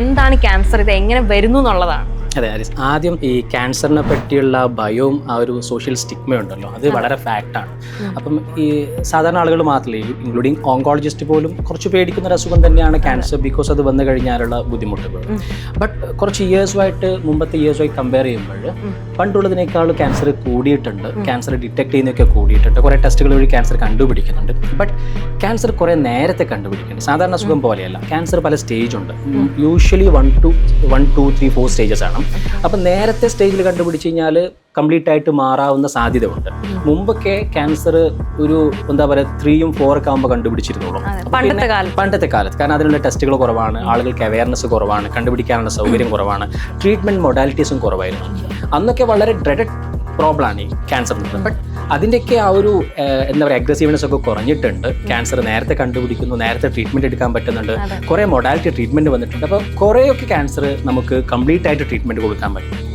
എന്താണ് ക്യാൻസർ, ഇത് എങ്ങനെ വരുന്നു എന്നുള്ളതാണ്. അതെ, ആദ്യം ഈ ക്യാൻസറിനെ പറ്റിയുള്ള ഭയവും ആ ഒരു സോഷ്യൽ സ്റ്റിഗ്മ ഉണ്ടല്ലോ, അത് വളരെ ഫാക്റ്റാണ്. അപ്പം ഈ സാധാരണ ആളുകൾ മാത്രമല്ല, ഇൻക്ലൂഡിങ് ഓങ്കോളജിസ്റ്റ് പോലും കുറച്ച് പേടിക്കുന്ന ഒരു അസുഖം തന്നെയാണ് ക്യാൻസർ, ബിക്കോസ് അത് വന്നു കഴിഞ്ഞാലുള്ള ബുദ്ധിമുട്ടുകൾ. ബട്ട് കുറച്ച് ഇയേഴ്സുമായിട്ട്, മുമ്പത്തെ ഇയേഴ്സുമായി കമ്പയർ ചെയ്യുമ്പോൾ പണ്ടുള്ളതിനേക്കാൾ ക്യാൻസർ കൂടിയിട്ടുണ്ട്, ക്യാൻസർ ഡിറ്റക്ട് ചെയ്യുന്നതൊക്കെ കൂടിയിട്ടുണ്ട്, കുറേ ടെസ്റ്റുകൾ വഴി ക്യാൻസർ കണ്ടുപിടിക്കുന്നുണ്ട്. ബട്ട് ക്യാൻസർ കുറേ നേരത്തെ കണ്ടുപിടിക്കുന്നുണ്ട്. സാധാരണ അസുഖം പോലെയല്ല, ക്യാൻസർ പല സ്റ്റേജ് ഉണ്ട്. യൂഷ്വലി 1, 2, 3, 4 സ്റ്റേജസ് ആണ്. അപ്പം നേരത്തെ സ്റ്റേജിൽ കണ്ടുപിടിച്ച് കഴിഞ്ഞാൽ കംപ്ലീറ്റ് ആയിട്ട് മാറാവുന്ന സാധ്യത ഉണ്ട്. മുമ്പൊക്കെ ക്യാൻസർ ഒരു എന്താ പറയുക 3ഉം 4ഒക്കെ ആകുമ്പോൾ കണ്ടുപിടിച്ചിരുന്നുള്ളൂ പണ്ടത്തെ കാലത്ത്. കാരണം അതിനുള്ള ടെസ്റ്റുകൾ കുറവാണ്, ആളുകൾക്ക് അവയർനെസ് കുറവാണ്, കണ്ടുപിടിക്കാനുള്ള സൗകര്യം കുറവാണ്, ട്രീറ്റ്മെൻറ്റ് മൊഡാലിറ്റീസും കുറവായിരുന്നു. അന്നൊക്കെ വളരെ ഡ്രെഡഡ് പ്രോബ്ലമാണ് ഈ ക്യാൻസർ എന്നുള്ളത്. ബട്ട് അതിൻ്റെയൊക്കെ ആ ഒരു എന്താ പറയുക അഗ്രസീവ്നെസ് ഒക്കെ കുറഞ്ഞിട്ടുണ്ട്. ക്യാൻസർ നേരത്തെ കണ്ടുപിടിക്കുന്നു, നേരത്തെ ട്രീറ്റ്മെൻറ്റ് എടുക്കാൻ പറ്റുന്നുണ്ട്, കുറേ മൊഡാലിറ്റി ട്രീറ്റ്മെൻറ്റ് വന്നിട്ടുണ്ട്. അപ്പോൾ കുറേയൊക്കെ ക്യാൻസർ നമുക്ക് കംപ്ലീറ്റ് ആയിട്ട് ട്രീറ്റ്മെൻറ്റ് കൊടുക്കാൻ പറ്റും.